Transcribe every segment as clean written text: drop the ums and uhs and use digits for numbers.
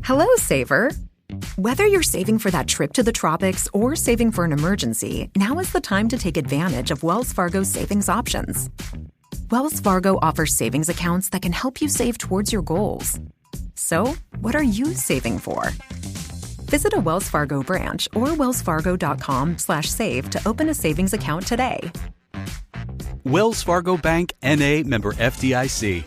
Hello, saver. Whether you're saving for that trip to the tropics or saving for an emergency, now is the time to take advantage of Wells Fargo's savings options. Wells Fargo offers savings accounts that can help you save towards your goals. So, what are you saving for? Visit a Wells Fargo branch or wellsfargo.com/save to open a savings account today. Wells Fargo Bank, N.A., member FDIC.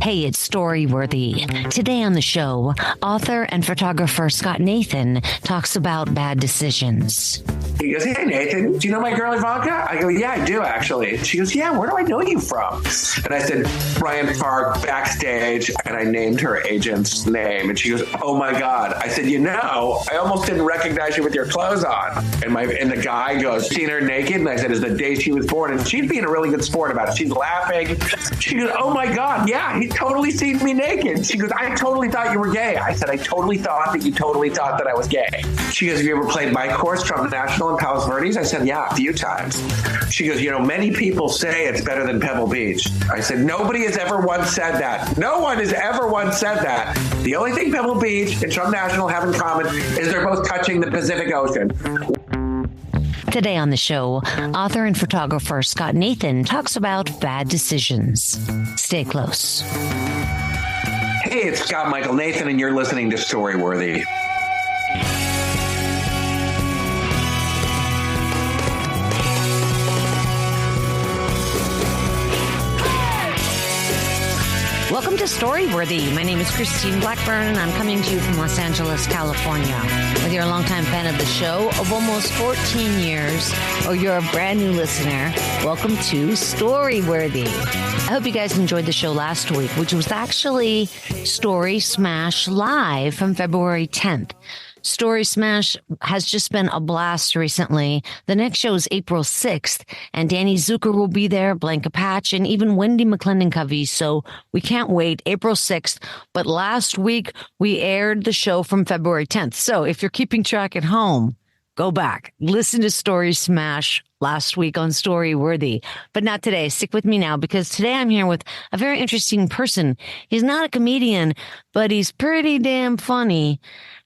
Hey, it's Storyworthy. Today on the show, author and photographer Scott Nathan talks about bad decisions. He goes, "Hey, Nathan, do you know my girl Ivanka?" I go, "Yeah, I do, actually." And she goes, "Yeah, where do I know you from?" And I said, "Bryant Park, backstage." And I named her agent's name. And she goes, "Oh, my God." I said, I almost didn't recognize you with your clothes on. And the guy goes, "Seen her naked?" And I said, "It's the day she was born." And she's being a really good sport about it. She's laughing. She goes, "Oh, my God, yeah, he totally seen me naked." She goes, "I totally thought you were gay." I said, "I totally thought that you totally thought that I was gay." She goes, "Have you ever played bike course from National in Palos Verdes?" I said, "Yeah, a few times." She goes, "Many people say it's better than Pebble Beach." I said, "Nobody has ever once said that. No one has ever once said that. The only thing Pebble Beach and Trump National have in common is they're both touching the Pacific Ocean." Today on the show, author and photographer Scott Nathan talks about bad decisions. Stay close. Hey, it's Scott Michael Nathan, and you're listening to Storyworthy. Welcome to Storyworthy. My name is Christine Blackburn, and I'm coming to you from Los Angeles, California. Whether you're a longtime fan of the show of almost 14 years, or you're a brand new listener, welcome to Storyworthy. I hope you guys enjoyed the show last week, which was actually Story Smash Live from February 10th. Story Smash has just been a blast recently. The next show is April 6th, and Danny Zucker will be there, Blanca Patch, and even Wendy McClendon-Covey. So we can't wait. April 6th. But last week, we aired the show from February 10th. So if you're keeping track at home, go back. Listen to Story Smash last week on Storyworthy. But not today. Stick with me now, because today I'm here with a very interesting person. He's not a comedian, but he's pretty damn funny.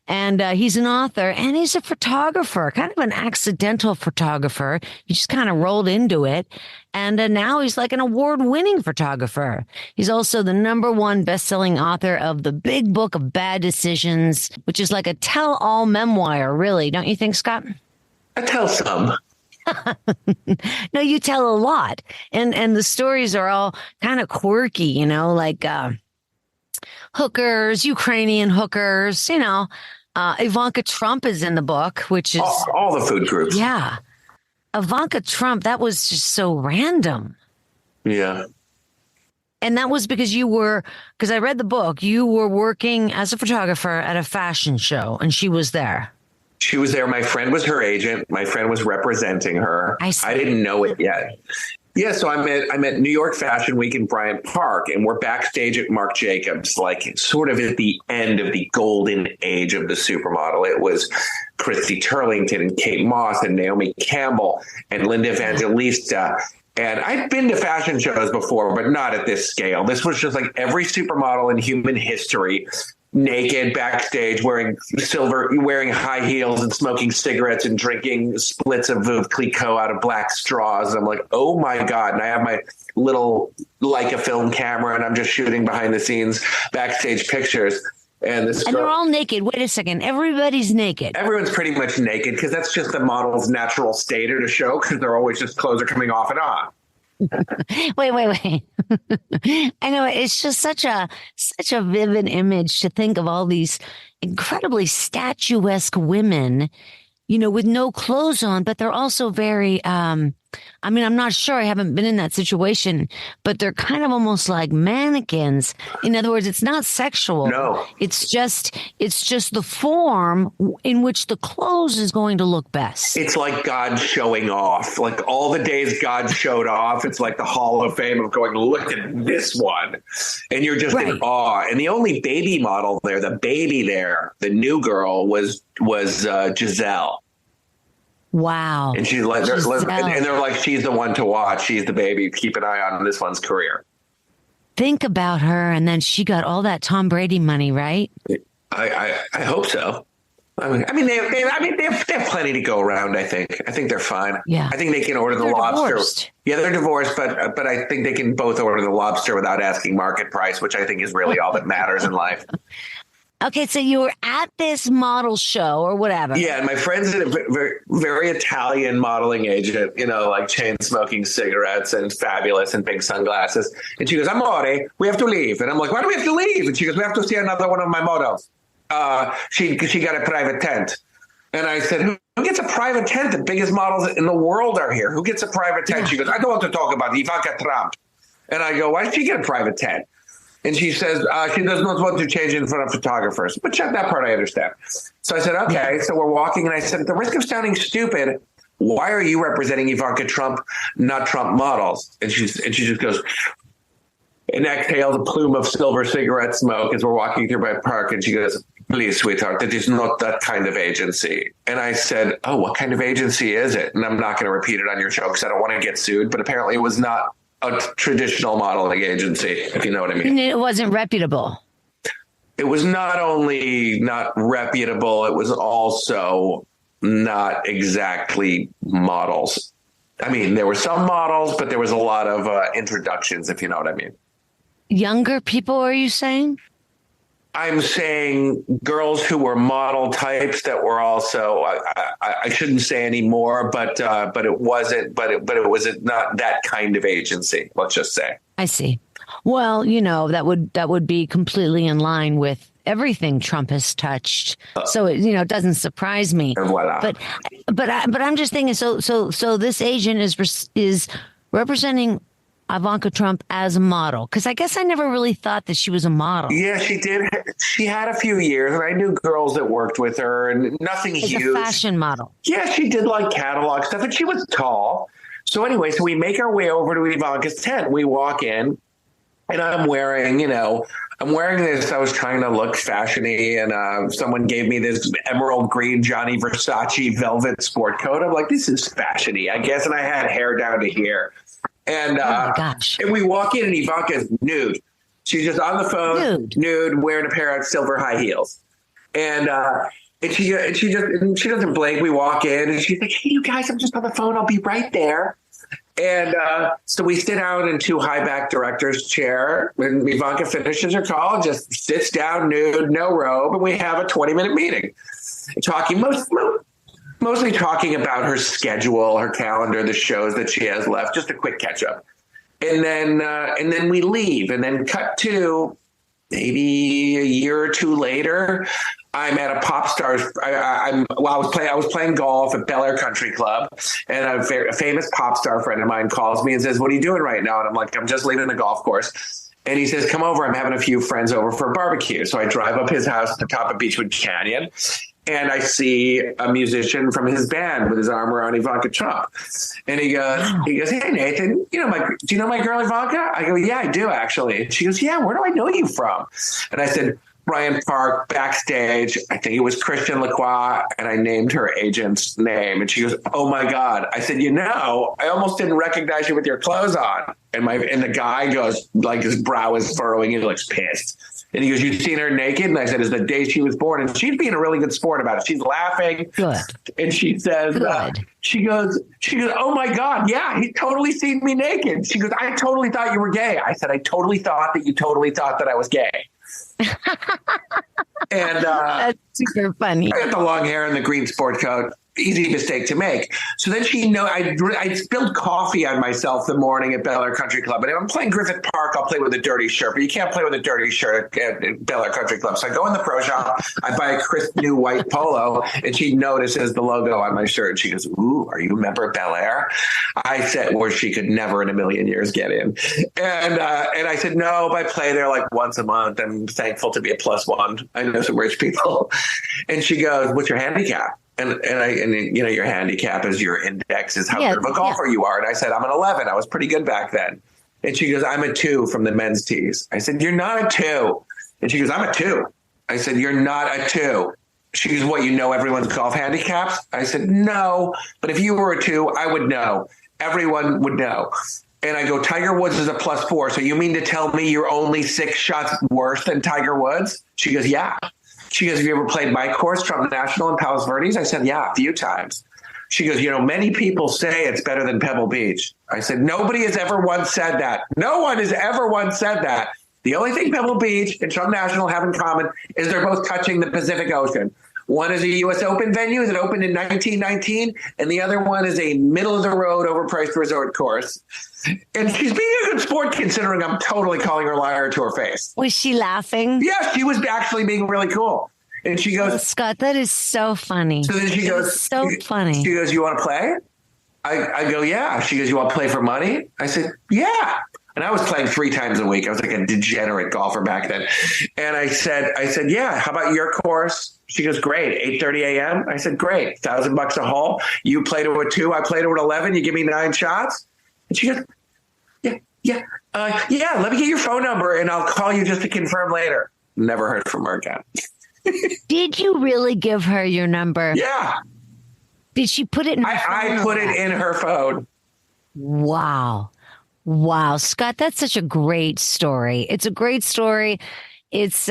And he's an author, and he's a photographer, kind of an accidental photographer. He just kind of rolled into it. And now he's like an award-winning photographer. He's also the #1 best-selling author of The Big Book of Bad Decisions, which is like a tell-all memoir, really. Don't you think, Scott? I tell some. No, you tell a lot. And the stories are all kind of quirky, like hookers, Ukrainian hookers, Ivanka Trump is in the book, which is all the food groups. Yeah. Ivanka Trump, that was just so random. Yeah. And that was because because I read the book, you were working as a photographer at a fashion show, and she was there. She was there. My friend was her agent. My friend was representing her. I see. I didn't know it yet. Yeah, so I'm at New York Fashion Week in Bryant Park, and we're backstage at Marc Jacobs, like sort of at the end of the golden age of the supermodel. It was Christy Turlington and Kate Moss and Naomi Campbell and Linda Evangelista. And I'd been to fashion shows before, but not at this scale. This was just like every supermodel in human history, naked backstage, wearing high heels and smoking cigarettes and drinking splits of Veuve Clicquot out of black straws. And I'm like, oh my God. And I have my little Leica film camera, and I'm just shooting behind the scenes backstage pictures. And they're all naked. Wait a second. Everybody's naked. Everyone's pretty much naked, because that's just the model's natural state at a show, because they're always just clothes are coming off and on. Wait. I know, it's just such a vivid image to think of all these incredibly statuesque women, with no clothes on, but they're also very, I'm not sure, I haven't been in that situation, but they're kind of almost like mannequins. In other words, it's not sexual. No. It's just the form in which the clothes is going to look best. It's like God showing off. Like all the days God showed off, it's like the Hall of Fame of going, look at this one. And you're just in awe. And the only baby model there, the new girl was Giselle. Wow. And she's like, they're like, she's the one to watch. She's the baby. Keep an eye on this one's career. think about her, and then she got all that Tom Brady money, right? I hope so. I mean, they have plenty to go around. I think they're fine. Yeah. I think they can order the lobster. Divorced. Yeah, they're divorced, but I think they can both order the lobster without asking market price, which I think is really all that matters in life. Okay, so you were at this model show or whatever. Yeah, and my friend's a very, very Italian modeling agent, like chain smoking cigarettes and fabulous and big sunglasses. And she goes, Amore, we have to leave. And I'm like, why do we have to leave? And she goes, we have to see another one of my models. She got a private tent. And I said, who gets a private tent? The biggest models in the world are here. Who gets a private tent? She goes, I don't want to talk about Ivanka Trump. And I go, why did she get a private tent? And she says she does not want to change in front of photographers. But that part I understand. So I said, okay. So we're walking, and I said, at the risk of sounding stupid, why are you representing Ivanka Trump, not Trump models? And she just goes and exhales a plume of silver cigarette smoke as we're walking through my park. And she goes, please, sweetheart, that is not that kind of agency. And I said, oh, what kind of agency is it? And I'm not going to repeat it on your show because I don't want to get sued. But apparently it was not a traditional modeling agency, if you know what I mean. And it wasn't reputable. It was not only not reputable, it was also not exactly models. I mean, there were some models, but there was a lot of introductions, if you know what I mean. Younger people, are you saying? I'm saying girls who were model types that were also, I shouldn't say anymore, but it wasn't, but it was not that kind of agency. Let's just say. I see. Well, that would be completely in line with everything Trump has touched. So it doesn't surprise me. Voila. But I'm just thinking. So this agent is representing Ivanka Trump as a model? Because I guess I never really thought that she was a model. Yeah, she did. She had a few years, and I knew girls that worked with her, and nothing huge. A fashion model. Yeah, she did like catalog stuff, and she was tall. So anyway, so we make our way over to Ivanka's tent. We walk in, and I'm wearing this. I was trying to look fashion-y, and someone gave me this emerald green Gianni Versace velvet sport coat. I'm like, this is fashion-y, I guess. And I had hair down to here. And, oh my gosh. And we walk in, and Ivanka's nude. She's just on the phone, nude, wearing a pair of silver high heels. And she doesn't blink. We walk in, and she's like, hey, you guys, I'm just on the phone. I'll be right there. And so we sit down in two high-back director's chair. When Ivanka finishes her call, just sits down nude, no robe, and we have a 20-minute meeting. Talking mostly talking about her schedule, her calendar, the shows that she has left, just a quick catch-up. And then we leave, and then cut to maybe a year or two later, I'm at a pop stars. I was playing golf at Bel Air Country Club, and a famous pop star friend of mine calls me and says, "What are you doing right now?" And I'm like, "I'm just leaving the golf course." And he says, "Come over. I'm having a few friends over for a barbecue." So I drive up his house at the top of Beechwood Canyon, and I see a musician from his band with his arm around Ivanka Trump. And he goes, "Hey, Nathan, do you know my girl Ivanka?" I go, "Yeah, I do, actually." And she goes, "Yeah, where do I know you from?" And I said, Bryant Park, backstage. I think it was Christian Lacroix, and I named her agent's name. And she goes, "Oh my God." I said, I almost didn't recognize you with your clothes on. And the guy goes, like, his brow is furrowing, he looks pissed. And he goes, "You've seen her naked?" And I said, "It's the day she was born." And she's being a really good sport about it. She's laughing. Good. And she says, she goes, "Oh my God, yeah, he's totally seen me naked." She goes, "I totally thought you were gay." I said, "I totally thought that you totally thought that I was gay." And that's super funny. I got the long hair and the green sport coat. Easy mistake to make. So then I spilled coffee on myself the morning at Bel Air Country Club. And if I'm playing Griffith Park, I'll play with a dirty shirt. But you can't play with a dirty shirt at Bel Air Country Club. So I go in the pro shop. I buy a crisp new white polo. And she notices the logo on my shirt. She goes, "Ooh, are you a member of Bel Air?" I said, where she could never in a million years get in. And I said, "No, but I play there like once a month. I'm thankful to be a +1. I know some rich people." And she goes, "What's your handicap?" And your handicap is your index is how good of a golfer you are. And I said, "I'm an 11. I was pretty good back then." And she goes, "I'm a 2 from the men's tees." I said, "You're not a 2. And she goes, "I'm a 2. I said, "You're not a 2. She goes, "What, you know everyone's golf handicaps?" I said, "No, but if you were a 2, I would know. Everyone would know." And I go, Tiger Woods is a +4. So you mean to tell me you're only 6 shots worse than Tiger Woods? She goes, yeah. She goes, have you ever played my course, Trump National in Palos Verdes? I said, yeah, a few times. She goes, many people say it's better than Pebble Beach. I said, nobody has ever once said that. No one has ever once said that. The only thing Pebble Beach and Trump National have in common is they're both touching the Pacific Ocean. One is a U.S. Open venue that opened in 1919, and the other one is a middle-of-the-road, overpriced resort course. And she's being a good sport, considering I'm totally calling her liar to her face. Was she laughing? Yeah, she was actually being really cool. And she goes, Scott, that is so funny. So then she goes, so funny. She goes, you want to play? I go, yeah. She goes, you want to play for money? I said, yeah. And I was playing 3 times a week. I was like a degenerate golfer back then. And I said, yeah, how about your course? She goes, great. 8:30 a.m. I said, great. $1,000 a hole. You play to a 2. I play to an 11. You give me 9 shots. And she goes, yeah. Let me get your phone number and I'll call you just to confirm later. Never heard from her again. Did you really give her your number? Yeah. Did she put it in her phone? I put it in her phone. Wow, Scott, that's such a great story. It's a great story. It's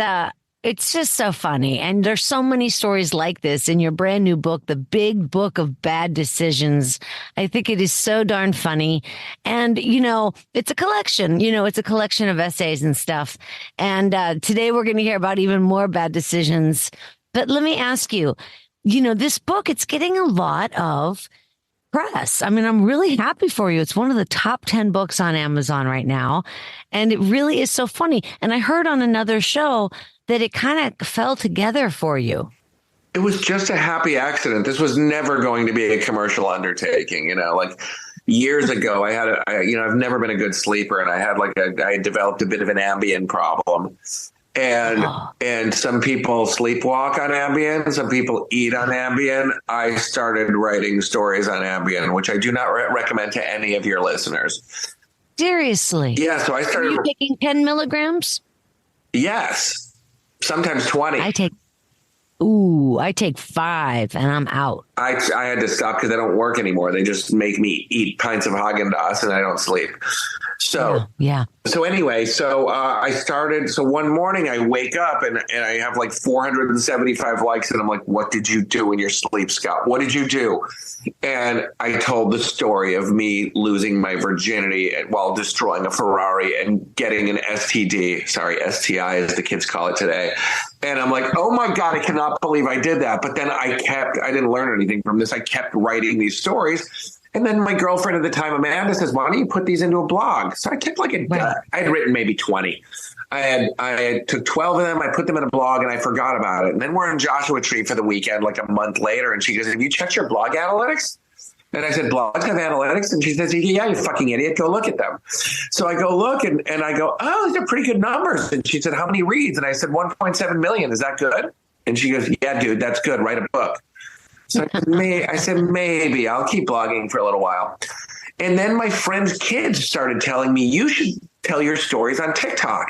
just so funny. And there's so many stories like this in your brand new book, The Big Book of Bad Decisions. I think it is so darn funny. And, it's a collection, it's a collection of essays and stuff. And today we're going to hear about even more bad decisions. But let me ask you, this book, it's getting a lot of press. I mean, I'm really happy for you. It's one of the top 10 books on Amazon right now. And it really is so funny. And I heard on another show that it kind of fell together for you. It was just a happy accident. This was never going to be a commercial undertaking, like years ago I've never been a good sleeper, and I developed a bit of an Ambien problem. And some people sleepwalk on Ambien. Some people eat on Ambien. I started writing stories on Ambien, which I do not recommend to any of your listeners. Seriously? Yeah. So I started. Are you taking 10 milligrams? Yes. Sometimes 20. I take 5 and I'm out. I had to stop because they don't work anymore. They just make me eat pints of Haagen-Dazs and I don't sleep. So, yeah. So anyway, I started. So one morning I wake up and I have like 475 likes. And I'm like, what did you do in your sleep, Scott? What did you do? And I told the story of me losing my virginity while destroying a Ferrari and getting an STD. Sorry, STI as the kids call it today. And I'm like, oh my God, I cannot believe I did that. But then I didn't learn anything from this. I kept writing these stories. And then my girlfriend at the time, Amanda, says, why don't you put these into a blog? So I took I had written maybe 20. I took 12 of them. I put them in a blog and I forgot about it. And then we're in Joshua Tree for the weekend, like a month later. And she goes, have you checked your blog analytics? And I said, blogs have analytics? And she says, yeah, you fucking idiot. Go look at them. So I go look and I go, oh, these are pretty good numbers. And she said, how many reads? And I said, 1.7 million. Is that good? And she goes, yeah, dude, that's good. Write a book. So I said, maybe I'll keep blogging for a little while. And then my friends' kids started telling me, you should tell your stories on TikTok.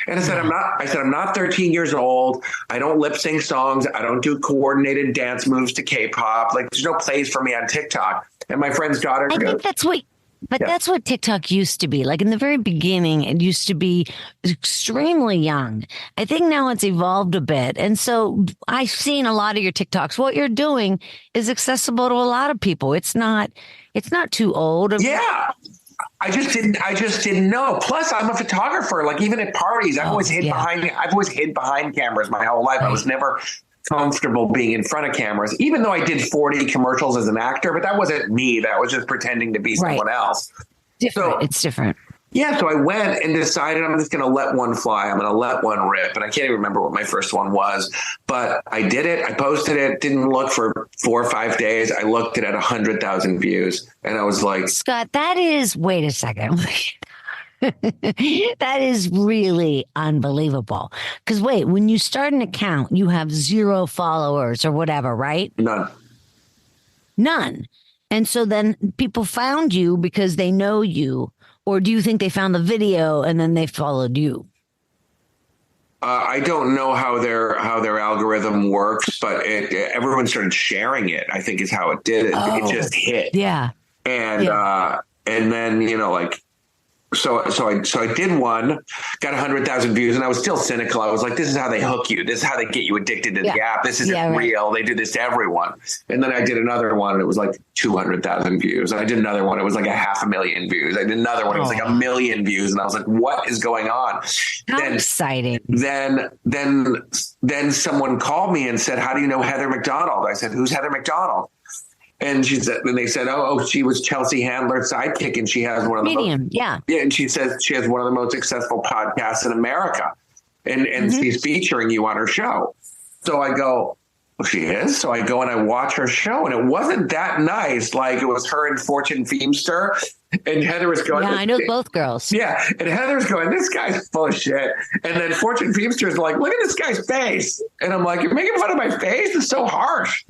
And I said, I'm not 13 years old. I don't lip sync songs. I don't do coordinated dance moves to K-pop. Like there's no place for me on TikTok. And my friend's daughter goes, think that's what that's what TikTok used to be. Like in the very beginning, it used to be extremely young. I think now it's evolved a bit. And so I've seen a lot of your TikToks. What you're doing is accessible to a lot of people. It's not too old. Yeah. I just didn't know. Plus, I'm a photographer. Like even at parties, I've always hid behind cameras my whole life. Right. I was never comfortable being in front of cameras, even though I did 40 commercials as an actor, but that wasn't me. That was just pretending to be someone else. It's different. Yeah. So I went and decided I'm just going to let one fly. I'm going to let one rip. And I can't even remember what my first one was, but I did it. I posted it. Didn't look for 4 or 5 days. I looked at 100,000 views and I was like, Scott, wait a second. That is really unbelievable. Because when you start an account, you have 0 followers or whatever, right? None. And so then people found you because they know you. Or do you think they found the video and then they followed you? I don't know how their algorithm works, but everyone started sharing it. I think is how it did it. It just hit. Yeah. And then I did one, got 100,000 views, and I was still cynical. I was like, this is how they hook you. This is how they get you addicted to the app. This isn't real. They do this to everyone. And then I did another one, and it was like 200,000 views. And I did another one. It was like 500,000 views. I did another one. It was like 1 million views. And I was like, what is going on? How exciting. Then someone called me and said, how do you know Heather McDonald? I said, who's Heather McDonald? And they said, oh, she was Chelsea Handler's sidekick, and she has one of the Medium, yeah. And she says she has one of the most successful podcasts in America, and she's featuring you on her show. So I go, well, she is. So I go and I watch her show, and it wasn't that nice. Like, it was her and Fortune Feimster, and Heather was going, yeah, I know both girls. Yeah, and Heather's going, this guy's full of shit. And then Fortune Feimster's like, look at this guy's face, and I'm like, you're making fun of my face? It's so harsh.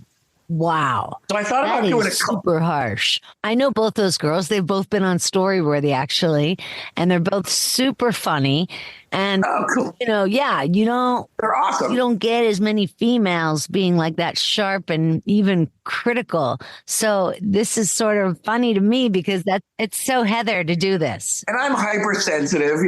Wow. So I thought about doing super harsh. I know both those girls. They've both been on Storyworthy, actually, and they're both super funny. And, cool. they're awesome. You don't get as many females being like that sharp and even critical. So this is sort of funny to me because it's so Heather to do this. And I'm hypersensitive,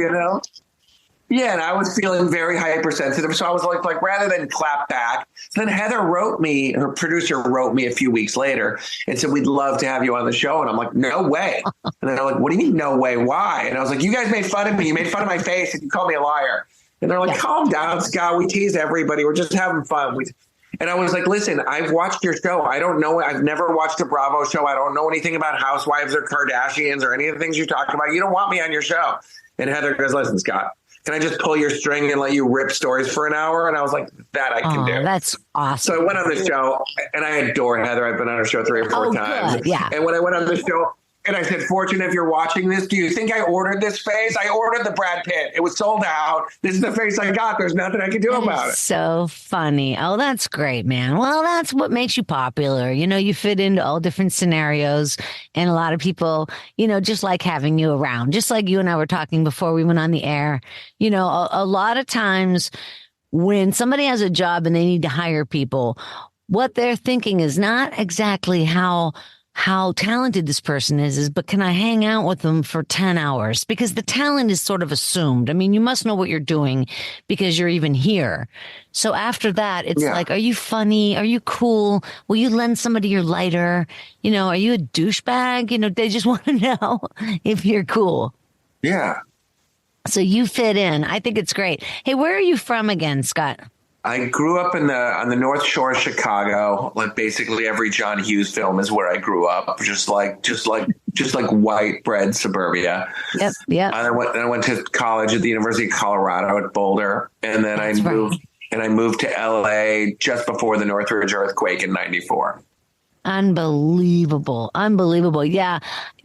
Yeah, and I was feeling very hypersensitive. So I was like rather than clap back. Then Heather her producer wrote me a few weeks later and said, we'd love to have you on the show. And I'm like, no way. And they're like, what do you mean, no way? Why? And I was like, you guys made fun of me. You made fun of my face and you called me a liar. And they're like, calm down, Scott. We tease everybody. We're just having fun. And I was like, listen, I've watched your show. I don't know. I've never watched a Bravo show. I don't know anything about Housewives or Kardashians or any of the things you talked about. You don't want me on your show. And Heather goes, listen, Scott, can I just pull your string and let you rip stories for an hour? And I was like, that I can do. That's awesome. So I went on the show, and I adore Heather. I've been on her show 3 or 4 times. Good. Yeah. And when I went on the show, and I said, Fortune, if you're watching this, do you think I ordered this face? I ordered the Brad Pitt. It was sold out. This is the face I got. There's nothing I can do about it. So funny. Oh, that's great, man. Well, that's what makes you popular. You fit into all different scenarios, and a lot of people, just like having you around, just like you and I were talking before we went on the air. A lot of times when somebody has a job and they need to hire people, what they're thinking is not exactly how talented this person is, but can I hang out with them for 10 hours? Because the talent is sort of assumed. I mean, you must know what you're doing because you're even here. So after that, it's like, are you funny? Are you cool? Will you lend somebody your lighter? Are you a douchebag? They just want to know if you're cool. Yeah. So you fit in. I think it's great. Hey, where are you from again, Scott? I grew up on the North Shore of Chicago. Like basically every John Hughes film is where I grew up. Just like white bread suburbia. Yep. Yep. I went to college at the University of Colorado at Boulder, and then I moved to LA just before the Northridge earthquake in '94. Unbelievable. Yeah.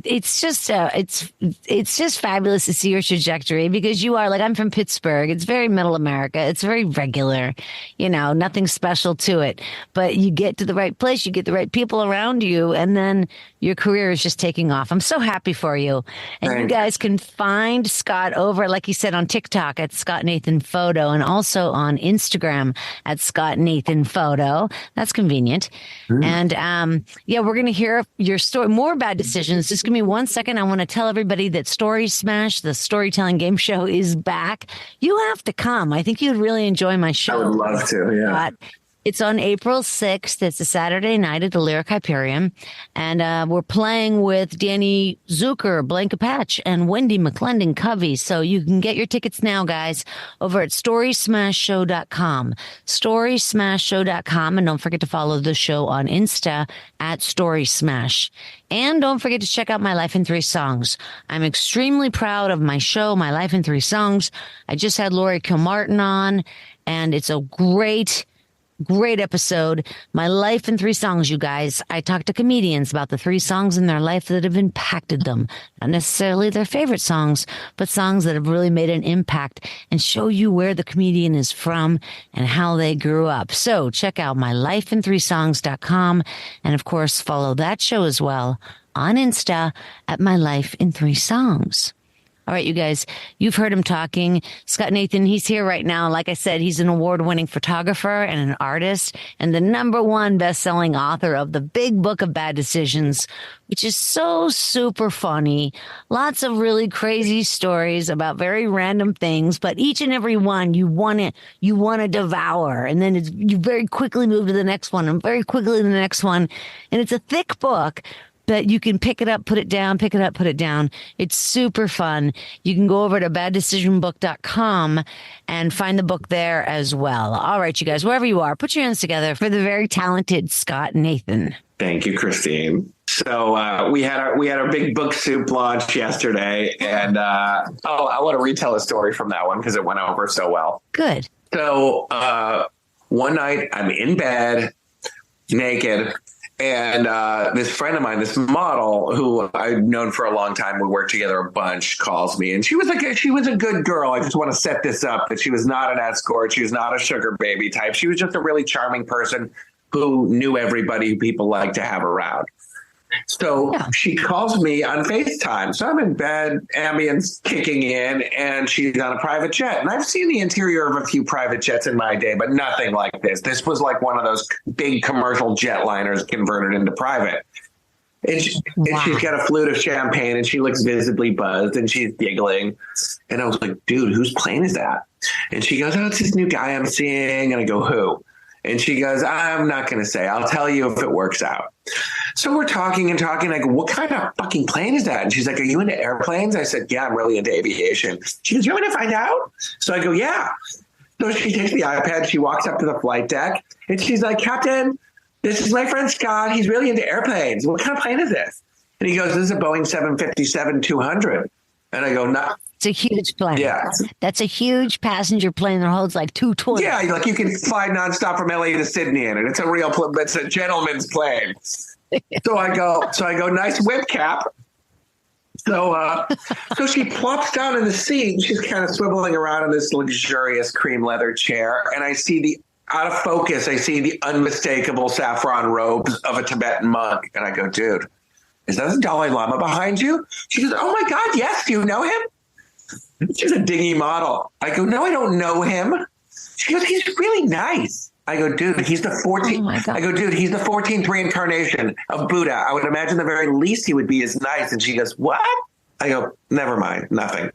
It's just, it's just fabulous to see your trajectory because you are I'm from Pittsburgh. It's very middle America. It's very regular, nothing special to it, but you get to the right place, you get the right people around you, and then your career is just taking off. I'm so happy for you. And Thanks. You guys can find Scott over, like you said, on TikTok at Scott Nathan Photo and also on Instagram at Scott Nathan Photo. That's convenient. And, we're going to hear your story, more bad decisions. Just give me 1 second. I want to tell everybody that Story Smash, the storytelling game show, is back. You have to come. I think you'd really enjoy my show. I would love to, yeah. It's on April 6th. It's a Saturday night at the Lyric Hyperion. And we're playing with Danny Zucker, Blanca Patch, and Wendy McClendon Covey. So you can get your tickets now, guys, over at StorySmashShow.com. StorySmashShow.com. And don't forget to follow the show on Insta at StorySmash. And don't forget to check out My Life in 3 Songs. I'm extremely proud of my show, My Life in 3 Songs. I just had Lori Kilmartin on, and it's a great episode. My Life in 3 Songs, you guys. I talk to comedians about the 3 songs in their life that have impacted them. Not necessarily their favorite songs, but songs that have really made an impact, and show you where the comedian is from and how they grew up. So check out mylifein3songs.com. And of course, follow that show as well on Insta at My Life in 3 Songs. All right, you guys, you've heard him talking. Scott Nathan, he's here right now. Like I said, he's an award-winning photographer and an artist and the #1 best-selling author of The Big Book of Bad Decisions, which is so super funny. Lots of really crazy stories about very random things, but each and every one you want to devour. And then you very quickly move to the next one and very quickly to the next one. And it's a thick book, but you can pick it up, put it down, pick it up, put it down. It's super fun. You can go over to baddecisionbook.com and find the book there as well. All right, you guys, wherever you are, put your hands together for the very talented Scott Nathan. Thank you, Christine. So we had our big book soup launch yesterday, and I want to retell a story from that one because it went over so well. Good. So one night I'm in bed, naked. And this friend of mine, this model who I've known for a long time, we worked together a bunch, calls me. And she was a good girl. I just want to set this up that she was not an escort. She was not a sugar baby type. She was just a really charming person who knew everybody who people like to have around. So she calls me on FaceTime. So I'm in bed, ambience kicking in, and she's on a private jet. And I've seen the interior of a few private jets in my day, but nothing like this. This was like one of those big commercial jetliners converted into private. And she's got a flute of champagne, and she looks visibly buzzed, and she's giggling. And I was like, dude, whose plane is that? And she goes, oh, it's this new guy I'm seeing. And I go, who? And she goes, I'm not going to say. I'll tell you if it works out. So we're talking and talking. I go, what kind of fucking plane is that? And she's like, are you into airplanes? I said, yeah, I'm really into aviation. She goes, you want to find out? So I go, yeah. So she takes the iPad. She walks up to the flight deck. And she's like, Captain, this is my friend Scott. He's really into airplanes. What kind of plane is this? And he goes, this is a Boeing 757-200. And I go, no. It's a huge plane. Yeah. That's a huge passenger plane that holds like 220. Yeah, like you can fly nonstop from LA to Sydney in it. It's a gentleman's plane. So I go, nice whip cap. So she plops down in the seat and she's kind of swiveling around in this luxurious cream leather chair. And I see out of focus, I see the unmistakable saffron robes of a Tibetan monk. And I go, dude, is that the Dalai Lama behind you? She goes, oh my God, yes. Do you know him? She's a dingy model. I go, no, I don't know him. She goes, he's really nice. I go, dude, he's the 14th. Oh my God. I go, dude, he's the 14th reincarnation of Buddha. I would imagine the very least he would be as nice. And she goes, what? I go, never mind, nothing.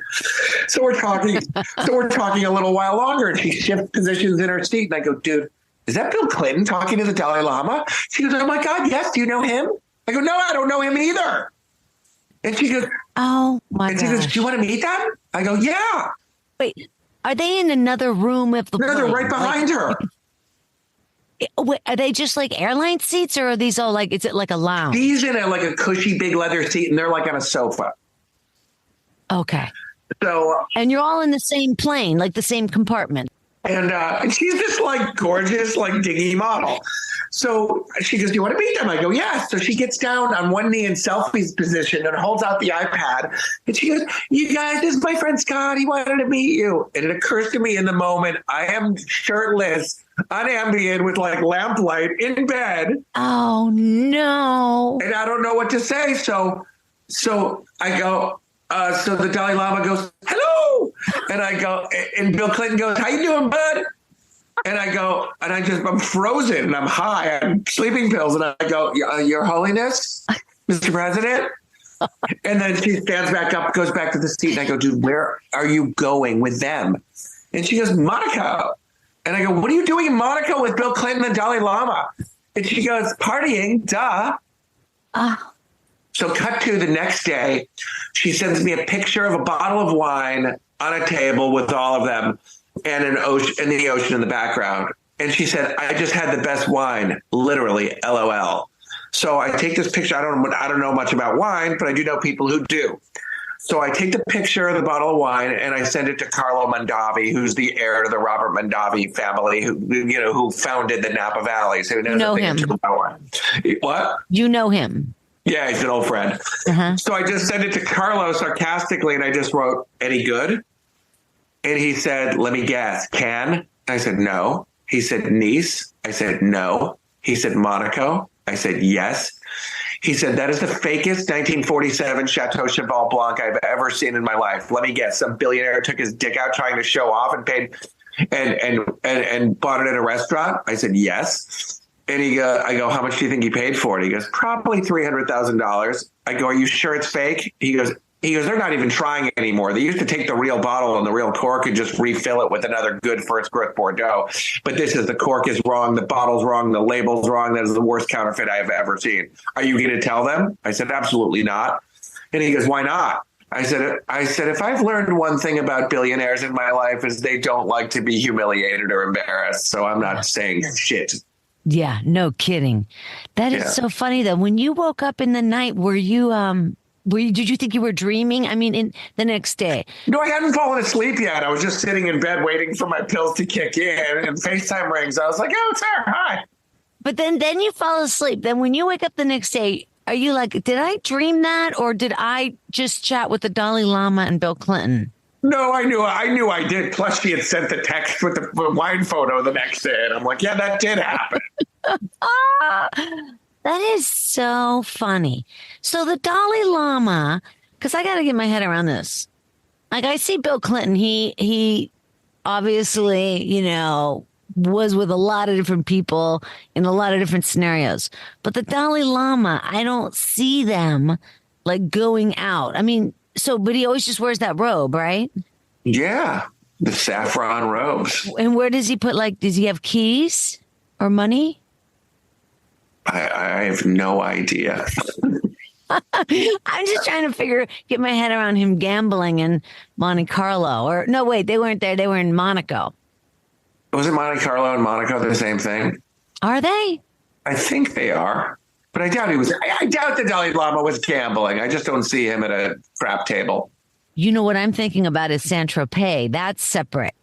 So we're talking a little while longer, and she shifts positions in her seat. And I go, dude, is that Bill Clinton talking to the Dalai Lama? She goes, oh my God, yes. Do you know him? I go, no, I don't know him either. And she goes, oh my God. And she goes, do you want to meet them? I go, yeah. Wait, are they in another room of the plane? No, they're right behind her. Are they just like airline seats, or are these all like, is it like a lounge? She's in a cushy big leather seat, and they're like on a sofa. Okay. So, and you're all in the same plane, like the same compartment. And she's this like gorgeous, like dingy model. So she goes, do you want to meet them? I go, yeah. So she gets down on one knee in selfie position and holds out the iPad. And she goes, you guys, this is my friend Scott. He wanted to meet you. And it occurs to me in the moment, I am shirtless on Ambien with like lamplight in bed. Oh, no. And I don't know what to say. So I go, so the Dalai Lama goes, hello. And I go, and Bill Clinton goes, how you doing, bud? And I go, and I'm frozen and I'm high on sleeping pills. And I go, Your Holiness, Mr. President. And then she stands back up, goes back to the seat. And I go, dude, where are you going with them? And she goes, Monaco. And I go, what are you doing in Monaco with Bill Clinton and Dalai Lama? And she goes, partying, duh. So cut to the next day, she sends me a picture of a bottle of wine on a table with all of them and an ocean and the ocean in the background. And she said, I just had the best wine, literally, LOL. So I take this picture. I don't know much about wine, but I do know people who do. So I take the picture of the bottle of wine and I send it to Carlo Mondavi, who's the heir to the Robert Mondavi family, who founded the Napa Valley. So you know him. What? You know him. Yeah, he's an old friend. Uh-huh. So I just sent it to Carlo sarcastically, and I just wrote, any good? And he said, let me guess, Cannes? I said, no. He said, Nice? I said, no. He said, Monaco? I said, yes. He said, that is the fakest 1947 Chateau Cheval Blanc I've ever seen in my life. Let me guess. Some billionaire took his dick out trying to show off and paid and bought it at a restaurant. I said, yes. And I go, how much do you think he paid for it? He goes, probably $300,000. I go, are you sure it's fake? He goes, they're not even trying anymore. They used to take the real bottle and the real cork and just refill it with another good first growth Bordeaux. But the cork is wrong. The bottle's wrong. The label's wrong. That is the worst counterfeit I have ever seen. Are you going to tell them? I said, absolutely not. And he goes, why not? I said, if I've learned one thing about billionaires in my life is they don't like to be humiliated or embarrassed. So I'm not saying shit. Yeah, no kidding. That is so funny though. When you woke up in the night, did you think you were dreaming? I mean, in the next day? No, I hadn't fallen asleep yet. I was just sitting in bed waiting for my pills to kick in, and FaceTime rings. I was like, oh, it's her. Hi. But then you fall asleep. Then when you wake up the next day, are you like, did I dream that? Or did I just chat with the Dalai Lama and Bill Clinton? No, I knew I did. Plus, she had sent the text with the wine photo the next day. And I'm like, yeah, that did happen. That is so funny. So the Dalai Lama, because I got to get my head around this. Like, I see Bill Clinton. He obviously, was with a lot of different people in a lot of different scenarios. But the Dalai Lama, I don't see them like going out. I mean, but he always just wears that robe, right? Yeah, the saffron robes. And where does he put, does he have keys or money? I have no idea. I'm just trying to get my head around him gambling in Monte Carlo. Or no, wait, they weren't there. They were in Monaco. Was it Monte Carlo and Monaco the same thing? Are they? I think they are. But I doubt he was. I doubt the Dalai Lama was gambling. I just don't see him at a crap table. You know what I'm thinking about is Saint-Tropez. That's separate.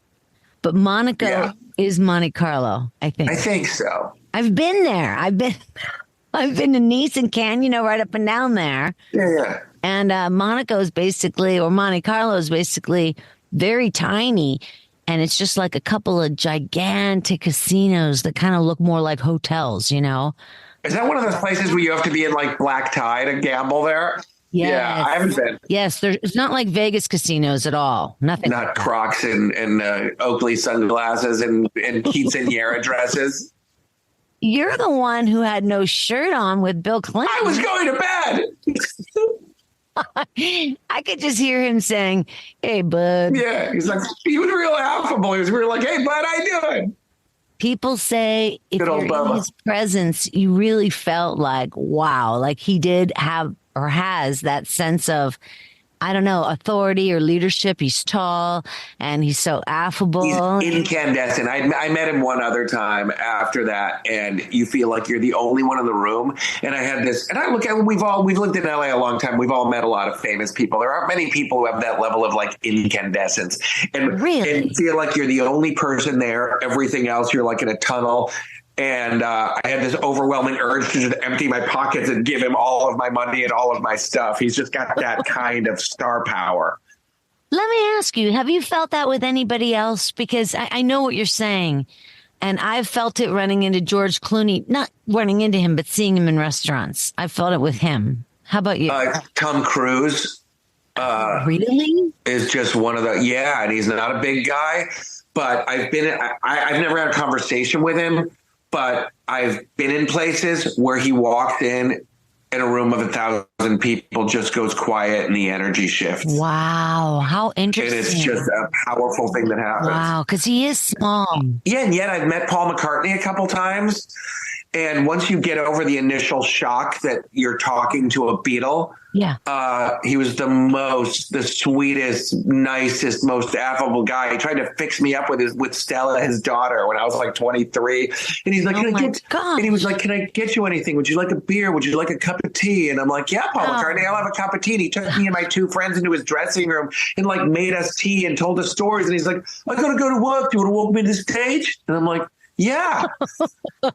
But Monaco is Monte Carlo, I think. I think so. I've been there. I've been to Nice and Cannes, right up and down there. Yeah. And Monaco is basically, or Monte Carlo is basically very tiny. And it's just like a couple of gigantic casinos that kind of look more like hotels, Is that one of those places where you have to be in black tie to gamble there? Yes. Yeah, I haven't been. Yes, it's not like Vegas casinos at all. Nothing. Not Crocs and Oakley sunglasses and quinceañera dresses. You're the one who had no shirt on with Bill Clinton. I was going to bed. I could just hear him saying, hey, bud. Yeah, he was real affable. He was real like, hey, bud, how you doing? People say if you're in his presence, you really felt like, wow, like he did have or has that sense of, I don't know, authority or leadership. He's tall and he's so affable. He's incandescent. I met him one other time after that, and you feel like you're the only one in the room. And I had this, and I look at, we've lived in LA a long time. We've all met a lot of famous people. There aren't many people who have that level of incandescence. And, really? And you feel like you're the only person there. Everything else, you're like in a tunnel. And I had this overwhelming urge to just empty my pockets and give him all of my money and all of my stuff. He's just got that kind of star power. Let me ask you, have you felt that with anybody else? Because I know what you're saying. And I've felt it running into George Clooney, not running into him, but seeing him in restaurants. I felt it with him. How about you? Tom Cruise. Really? Is just one of the, and he's not a big guy, but I've never had a conversation with him. But I've been in places where he walked in a room of 1,000 people, just goes quiet and the energy shifts. Wow. How interesting. And it's just a powerful thing that happens. Wow. Because he is small. Yeah. And yet I've met Paul McCartney a couple times. And once you get over the initial shock that you're talking to a Beatle, he was the sweetest, nicest, most affable guy. He tried to fix me up with Stella, his daughter, when I was like 23. And he's like, and he was like, can I get you anything? Would you like a beer? Would you like a cup of tea? And I'm like, yeah, Paul McCartney, I'll have a cup of tea. And he took me and my two friends into his dressing room and made us tea and told us stories. And he's like, I gotta go to work. Do you want to walk me to the stage? And I'm like, yeah.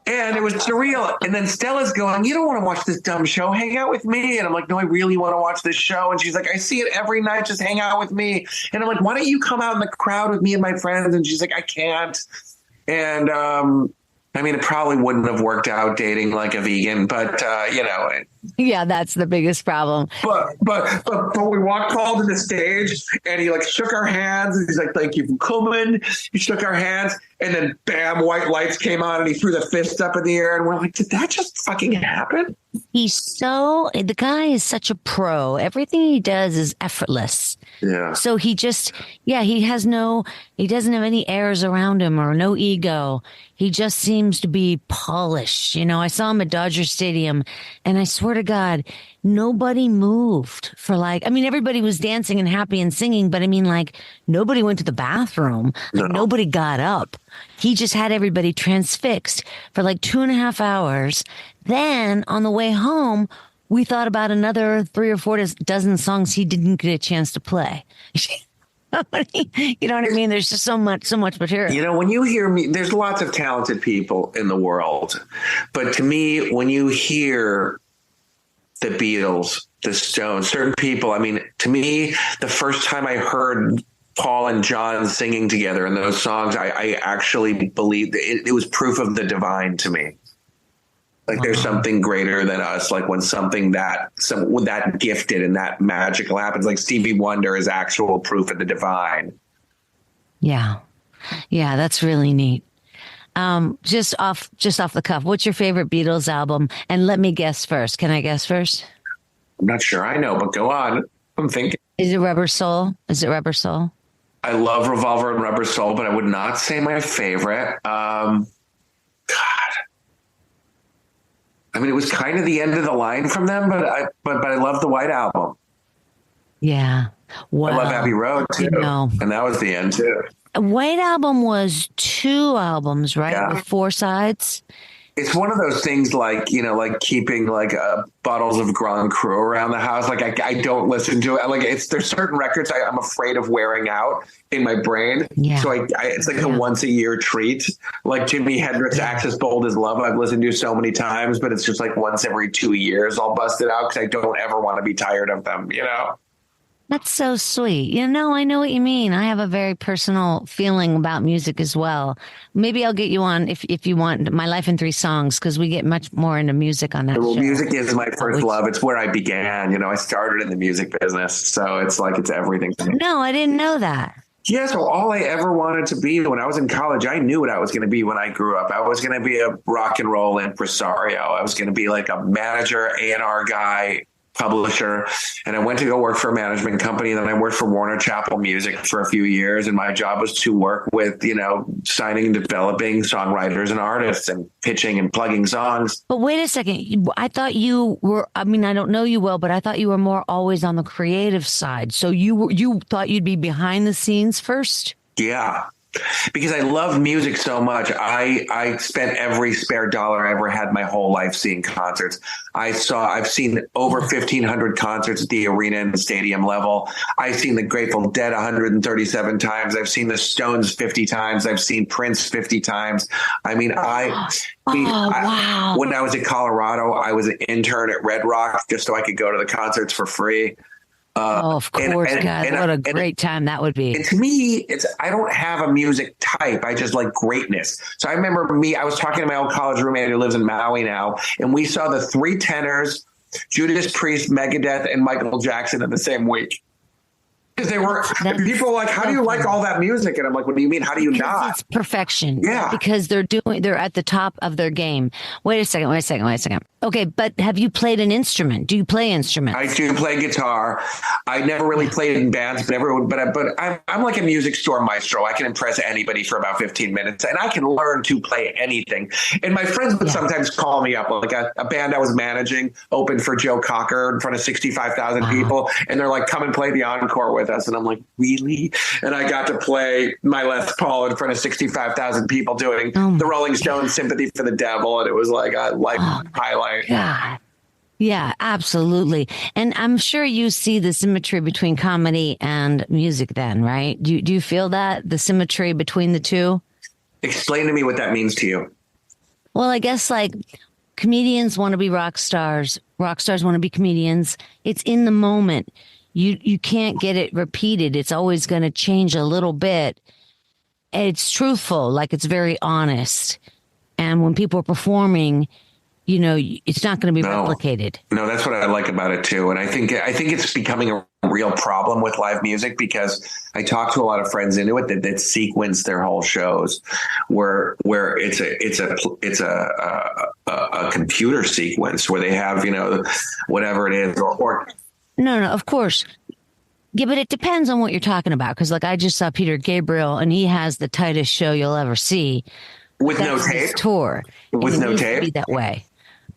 And it was surreal. And then Stella's going, you don't want to watch this dumb show. Hang out with me. And I'm like, no, I really want to watch this show. And she's like, I see it every night. Just hang out with me. And I'm like, why don't you come out in the crowd with me and my friends? And she's like, I can't. And I mean, it probably wouldn't have worked out dating like a vegan, but Yeah, that's the biggest problem. But we walked Paul to the stage, and he like shook our hands, and he's like, "Thank you for coming." He shook our hands, and then bam, white lights came on, and he threw the fist up in the air, and we're like, "Did that just fucking happen?" The guy is such a pro. Everything he does is effortless. Yeah. So he doesn't have any airs around him or no ego. He just seems to be polished. I saw him at Dodger Stadium, and I swear to God, nobody moved for everybody was dancing and happy and singing, but nobody went to the bathroom. Nobody got up. He just had everybody transfixed for 2.5 hours. Then on the way home, we thought about another 3 or 4 dozen songs he didn't get a chance to play. You know what I mean? There's just so much material. When you hear me, there's lots of talented people in the world. But to me, when you hear the Beatles, the Stones, certain people, to me, the first time I heard Paul and John singing together in those songs, I actually believed it was proof of the divine to me. There's something greater than us. When something that gifted and that magical happens, Stevie Wonder is actual proof of the divine. Yeah. Yeah. That's really neat. Just off the cuff, what's your favorite Beatles album? And let me guess first. Can I guess first? I'm not sure I know, but go on. I'm thinking. Is it Rubber Soul? I love Revolver and Rubber Soul, but I would not say my favorite. God. It was kind of the end of the line from them, but I love the White Album. Yeah. Wow. I love Abbey Road too. And that was the end too. White Album was 2 albums, right? Yeah. With 4 sides. It's one of those things keeping bottles of Grand Cru around the house. I don't listen to it. There's certain records I'm afraid of wearing out in my brain. Yeah. So it's a once a year treat. Jimi Hendrix, Axis Bold as Love, I've listened to so many times, but it's just once every 2 years I'll bust it out because I don't ever want to be tired of them, That's so sweet. I know what you mean. I have a very personal feeling about music as well. Maybe I'll get you on if you want My Life in 3 Songs, because we get much more into music on that show. Music is my first love. It's where I began. I started in the music business. So it's everything to me. No, I didn't know that. Yeah, so all I ever wanted to be when I was in college, I knew what I was going to be when I grew up. I was going to be a rock and roll impresario. I was going to be a manager, A&R guy, publisher, and I went to go work for a management company. Then I worked for Warner Chappell Music for a few years, and my job was to work with signing and developing songwriters and artists and pitching and plugging songs. But wait a second, I thought you were, I don't know you well, but I thought you were more always on the creative side. So you thought you'd be behind the scenes first? Yeah. Because I love music so much. I spent every spare dollar I ever had my whole life seeing concerts. I've seen over 1,500 concerts at the arena and the stadium level. I've seen the Grateful Dead 137 times. I've seen the Stones 50 times. I've seen Prince 50 times. Wow. When I was in Colorado, I was an intern at Red Rock just so I could go to the concerts for free. Of course, God, what a great time that would be. And to me, I don't have a music type. I just like greatness. So I remember I was talking to my old college roommate who lives in Maui now, and we saw the 3 tenors, Judas Priest, Megadeth, and Michael Jackson in the same week. Because people were like, how do you like all that music? And I'm like, what do you mean? How do you not? It's perfection. Yeah. Because they're at the top of their game. Wait a second. Okay. But have you played an instrument? Do you play instruments? I do play guitar. I never really played in bands, but I'm like a music store maestro. I can impress anybody for about 15 minutes, and I can learn to play anything. And my friends would sometimes call me up, a band I was managing opened for Joe Cocker in front of 65,000 people. And they're like, come and play the encore with us. And I'm like, really? And I got to play my Les Paul in front of 65,000 people doing the Rolling Stones Sympathy for the Devil. And it was like a life highlight. God. Yeah, absolutely. And I'm sure you see the symmetry between comedy and music then, right? Do you feel that, the symmetry between the two? Explain to me what that means to you. Well, I guess comedians want to be rock stars. Rock stars want to be comedians. It's in the moment. You can't get it repeated. It's always going to change a little bit. It's truthful, it's very honest. And when people are performing, you know, it's not going to be replicated. No, that's what I like about it too. And I think it's becoming a real problem with live music, because I talk to a lot of friends into it that sequence their whole shows where it's a computer sequence where they have, you know, whatever it is, or No, of course. Yeah, but it depends on what you're talking about. Because, like, I just saw Peter Gabriel, and he has the tightest show you'll ever see. With That's no tape? his tour. With no needs tape? to be that way.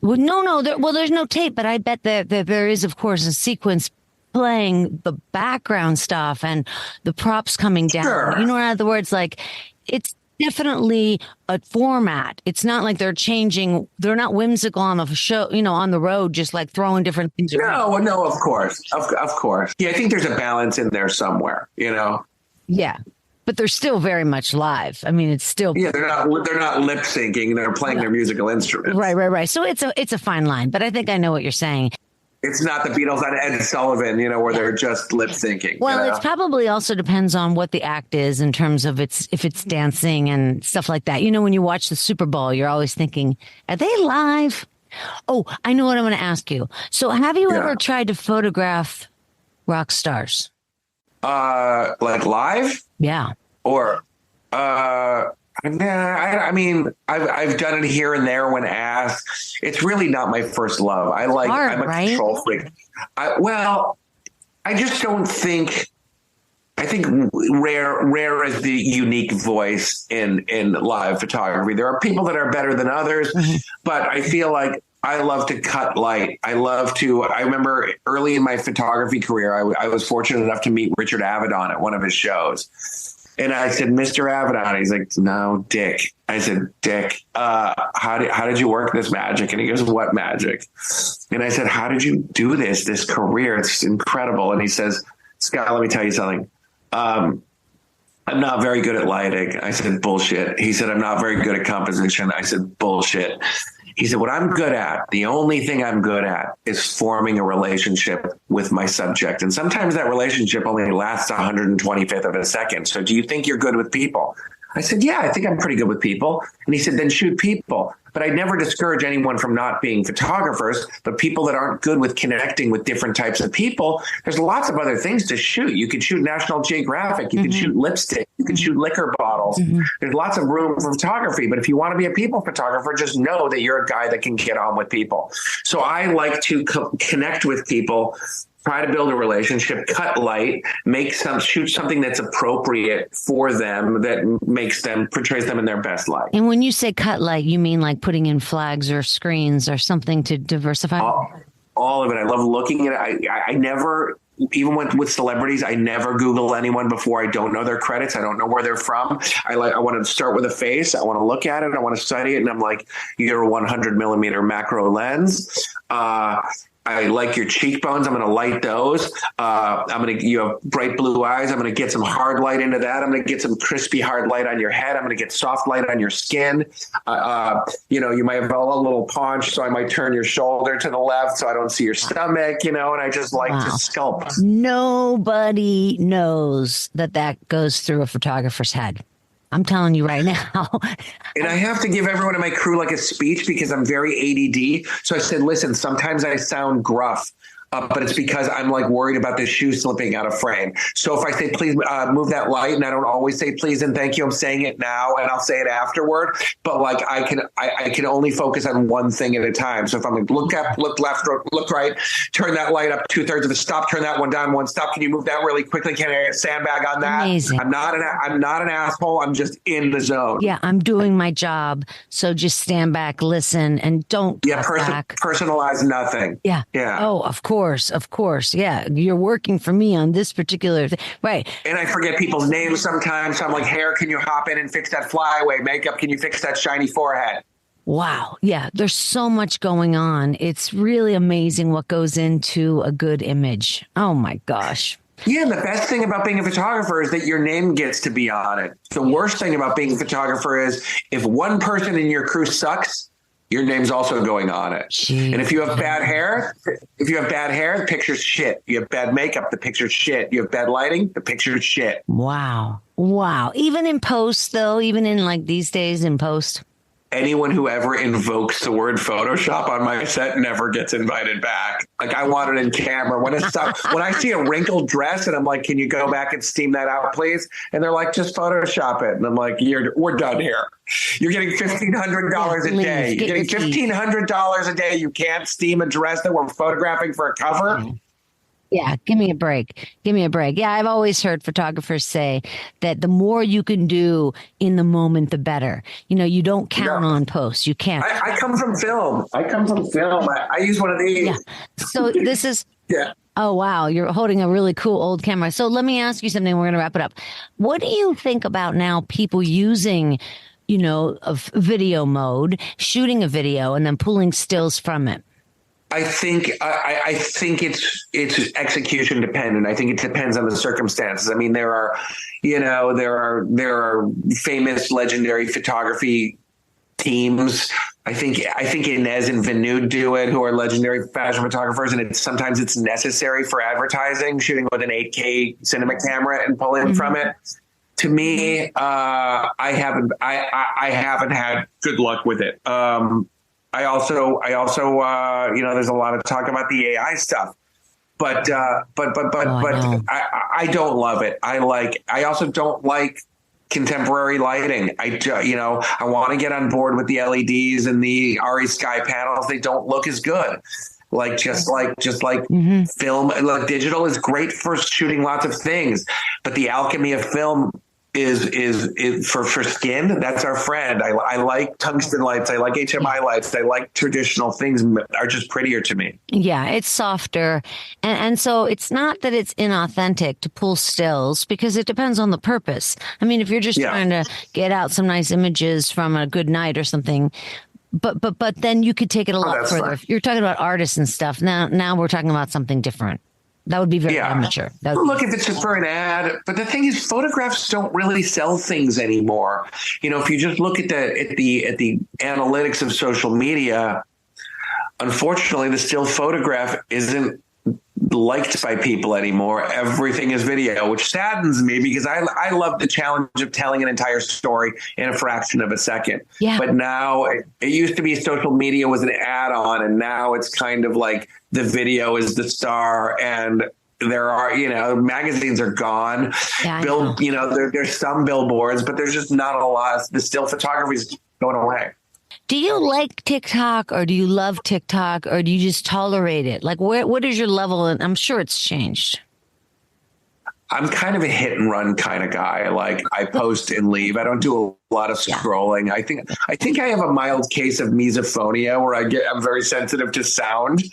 Well, no. There's no tape, but I bet that there is, of course, a sequence playing the background stuff and the props coming down. Sure. You know, in other words, like, it's definitely a format. It's not like they're changing. They're not whimsical on the show, you know, on the road, just like throwing different things around. No, of course. Of course. Yeah, I think there's a balance in there somewhere, you know? Yeah. But they're still very much live. I mean, it's still. Yeah, they're not lip syncing. They're playing their musical instruments. Right. So it's a fine line, but I think I know what you're saying. It's not the Beatles on Ed Sullivan, you know, where they're just lip syncing. Well, you know? It's probably also depends on what the act is in terms of if it's dancing and stuff like that. You know, when you watch the Super Bowl, you're always thinking, are they live? Oh, I know what I'm going to ask you. So have you ever tried to photograph rock stars? Like live? Yeah. Or, I mean, I've done it here and there when asked. It's really not my first love. I'm a control freak. I just don't think. I think rare is the unique voice in live photography. There are people that are better than others, but I feel like I love to cut light. I remember early in my photography career, I was fortunate enough to meet Richard Avedon at one of his shows. And I said, Mr. Avedon. He's like, no, Dick. I said, Dick, how did you work this magic? And he goes, what magic? And I said, how did you do this career? It's incredible. And he says, Scott, let me tell you something. I'm not very good at lighting. I said, bullshit. He said, I'm not very good at composition. I said, bullshit. He said, what I'm good at, the only thing I'm good at is forming a relationship with my subject. And sometimes that relationship only lasts 125th of a second. So do you think you're good with people? I said, yeah, I think I'm pretty good with people. And he said, then shoot people. But I'd never discourage anyone from not being photographers, but people that aren't good with connecting with different types of people. There's lots of other things to shoot. You could shoot National Geographic. You can shoot lipstick. You can shoot liquor bottles. There's lots of room for photography. But if you want to be a people photographer, just know that you're a guy that can get on with people. So I like to connect with people, try to build a relationship, cut light, shoot something that's appropriate for them, that portrays them in their best light. And when you say cut light, you mean like putting in flags or screens or something to diversify? All of it. I love looking at it. I never, even with celebrities, I never Google anyone before. I don't know their credits. I don't know where they're from. I want to start with a face. I want to look at it. I want to study it. And I'm like, you're a 100 millimeter macro lens. I like your cheekbones. I'm going to light those. You have bright blue eyes. I'm going to get some hard light into that. I'm going to get some crispy hard light on your head. I'm going to get soft light on your skin. You might have a little paunch, so I might turn your shoulder to the left so I don't see your stomach, and I just like to sculpt. Nobody knows that goes through a photographer's head. I'm telling you right now. And I have to give everyone in my crew like a speech because I'm very ADD. So I said, listen, sometimes I sound gruff. But it's because I'm like worried about the shoe slipping out of frame. So if I say, please move that light, and I don't always say please and thank you, I'm saying it now and I'll say it afterward. But like I can only focus on one thing at a time. So if I'm like, look up, look left, look right, turn that light up 2/3 of a stop, turn that one down, one stop. Can you move that really quickly? Can I get a sandbag on that? Amazing. I'm not an asshole. I'm just in the zone. Yeah, I'm doing my job. So just stand back, listen, and don't personalize nothing. Yeah. Oh, of course. Yeah. You're working for me on this particular thing. Right. And I forget people's names sometimes. So I'm like, hair, can you hop in and fix that flyaway? Makeup, can you fix that shiny forehead? Wow. Yeah. There's so much going on. It's really amazing what goes into a good image. Oh, my gosh. Yeah, the best thing about being a photographer is that your name gets to be on it. The worst thing about being a photographer is if one person in your crew sucks, your name's also going on it. Jeez. And if you have bad hair, the picture's shit. You have bad makeup, the picture's shit. You have bad lighting, the picture's shit. Wow. Even in post, though, even in like these days in post. anyone who ever invokes the word Photoshop on my set never gets invited back. Like, I want it in camera. When I see a wrinkled dress and I'm like, can you go back and steam that out, please? And they're like, just Photoshop it. And I'm like, we're done here. You're getting $1,500 a day. You're getting $1,500 a day. You can't steam a dress that we're photographing for a cover. Yeah, give me a break. Give me a break. Yeah, I've always heard photographers say that the more you can do in the moment, the better. You know, you don't count on posts. You can't. I come from film. I use one of these. Yeah. So this is... Yeah. Oh, wow. You're holding a really cool old camera. So let me ask you something. We're going to wrap it up. What do you think about now people using, you know, a video mode, shooting a video and then pulling stills from it? I think it's execution dependent. I think it depends on the circumstances. I mean, there are famous legendary photography teams. I think Inez and Vinood do it, who are legendary fashion photographers, and sometimes it's necessary for advertising, shooting with an 8K cinema camera and pulling from it. To me, I haven't had good luck with it. I also, there's a lot of talk about the AI stuff, but I don't love it. I also don't like contemporary lighting. I want to get on board with the LEDs and the RE Sky panels. They don't look as good. Just like film, like digital is great for shooting lots of things, but the alchemy of film is for skin. That's our friend. I like tungsten lights. I like HMI lights. I like traditional things are just prettier to me. Yeah, it's softer. And so it's not that it's inauthentic to pull stills, because it depends on the purpose. I mean, if you're just trying to get out some nice images from a good night or something, but then you could take it a lot further. If you're talking about artists and stuff, now we're talking about something different. That would be very amateur. Look, if it's just for an ad, but the thing is, photographs don't really sell things anymore. You know, if you just look at the analytics of social media, unfortunately, the still photograph isn't liked by people anymore. Everything is video, which saddens me, because I love the challenge of telling an entire story in a fraction of a second. Yeah. But now it used to be social media was an add-on, and now it's kind of like the video is the star, and there are, magazines are gone. Yeah, there's some billboards, but there's just not a lot. The still photography is going away. Do you like TikTok, or do you love TikTok, or do you just tolerate it? Like, what is your level? And I'm sure it's changed. I'm kind of a hit and run kind of guy. Like, I post and leave. I don't do a lot of scrolling. I think I have a mild case of misophonia, where I'm very sensitive to sound.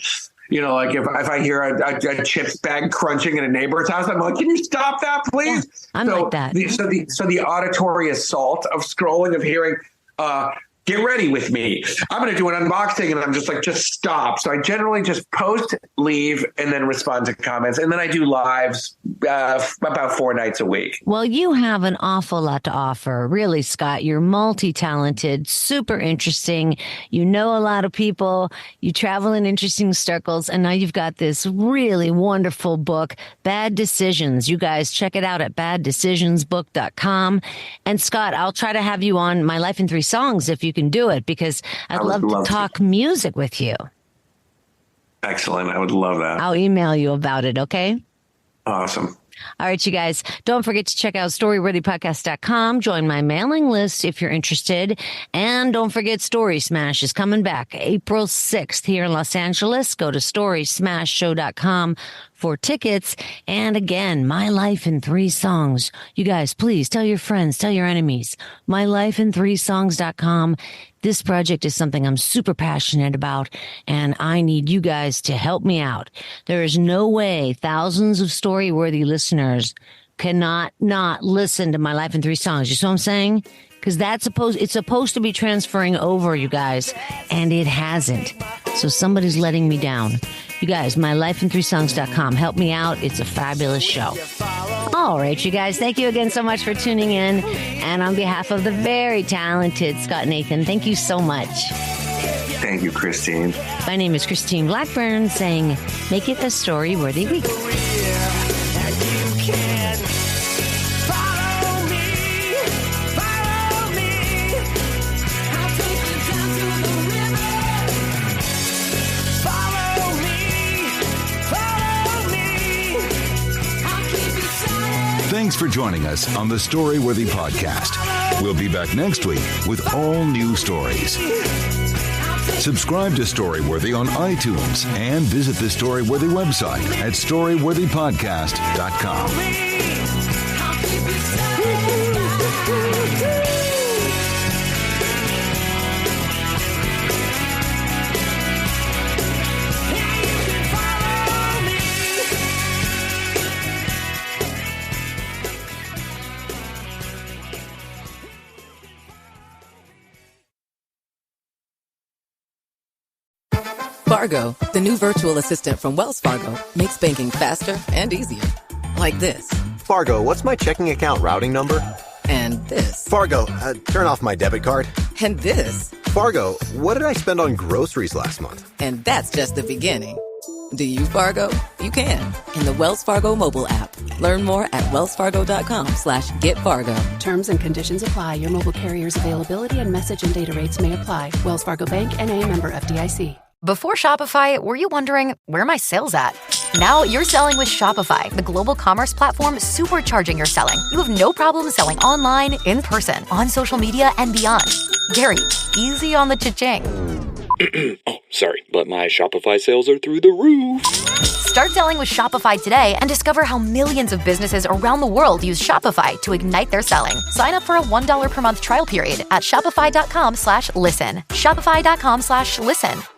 You know, like if I hear a chips bag crunching in a neighbor's house, I'm like, can you stop that, please? Yeah, I'm like that. So the auditory assault of scrolling, of hearing, get ready with me, I'm going to do an unboxing, and I'm just like, just stop. So I generally just post, leave, and then respond to comments. And then I do lives about 4 nights a week. Well, you have an awful lot to offer. Really, Scott, you're multi-talented, super interesting. You know a lot of people. You travel in interesting circles. And now you've got this really wonderful book, Bad Decisions. You guys check it out at baddecisionsbook.com. And Scott, I'll try to have you on My Life in 3 Songs if you can do it, because I'd love to talk music with you. Excellent. I would love that. I'll email you about it. Okay. Awesome. All right, you guys, don't forget to check out StoryWorthyPodcast.com. Join my mailing list if you're interested. And don't forget, Story Smash is coming back April 6th here in Los Angeles. Go to StorySmashShow.com for tickets. And again, My Life in 3 Songs. You guys, please tell your friends, tell your enemies. MyLifeIn3Songs.com. This project is something I'm super passionate about, and I need you guys to help me out. There is no way thousands of Storyworthy listeners cannot not listen to My Life in 3 Songs. You see what I'm saying? Because it's supposed to be transferring over, you guys, and it hasn't. So somebody's letting me down. You guys, MyLifeIn3Songs.com. Help me out. It's a fabulous show. All right, you guys, thank you again so much for tuning in. And on behalf of the very talented Scott Nathan, thank you so much. Thank you, Christine. My name is Christine Blackburn, saying, make it a story-worthy week. Follow me, I'll take Thanks for joining us on the Storyworthy Podcast. We'll be back next week with all new stories. Subscribe to Storyworthy on iTunes and visit the Storyworthy website at storyworthypodcast.com. Fargo, the new virtual assistant from Wells Fargo, makes banking faster and easier. Like this. Fargo, what's my checking account routing number? And this. Fargo, turn off my debit card. And this. Fargo, what did I spend on groceries last month? And that's just the beginning. Do you, Fargo? You can. In the Wells Fargo mobile app. Learn more at wellsfargo.com/getfargo. Terms and conditions apply. Your mobile carrier's availability and message and data rates may apply. Wells Fargo Bank, N.A., member FDIC. Before Shopify, were you wondering, where are my sales at? Now you're selling with Shopify, the global commerce platform supercharging your selling. You have no problem selling online, in person, on social media, and beyond. Gary, easy on the cha-ching. Oh, sorry, but my Shopify sales are through the roof. Start selling with Shopify today and discover how millions of businesses around the world use Shopify to ignite their selling. Sign up for a $1 per month trial period at shopify.com/listen. Shopify.com/listen.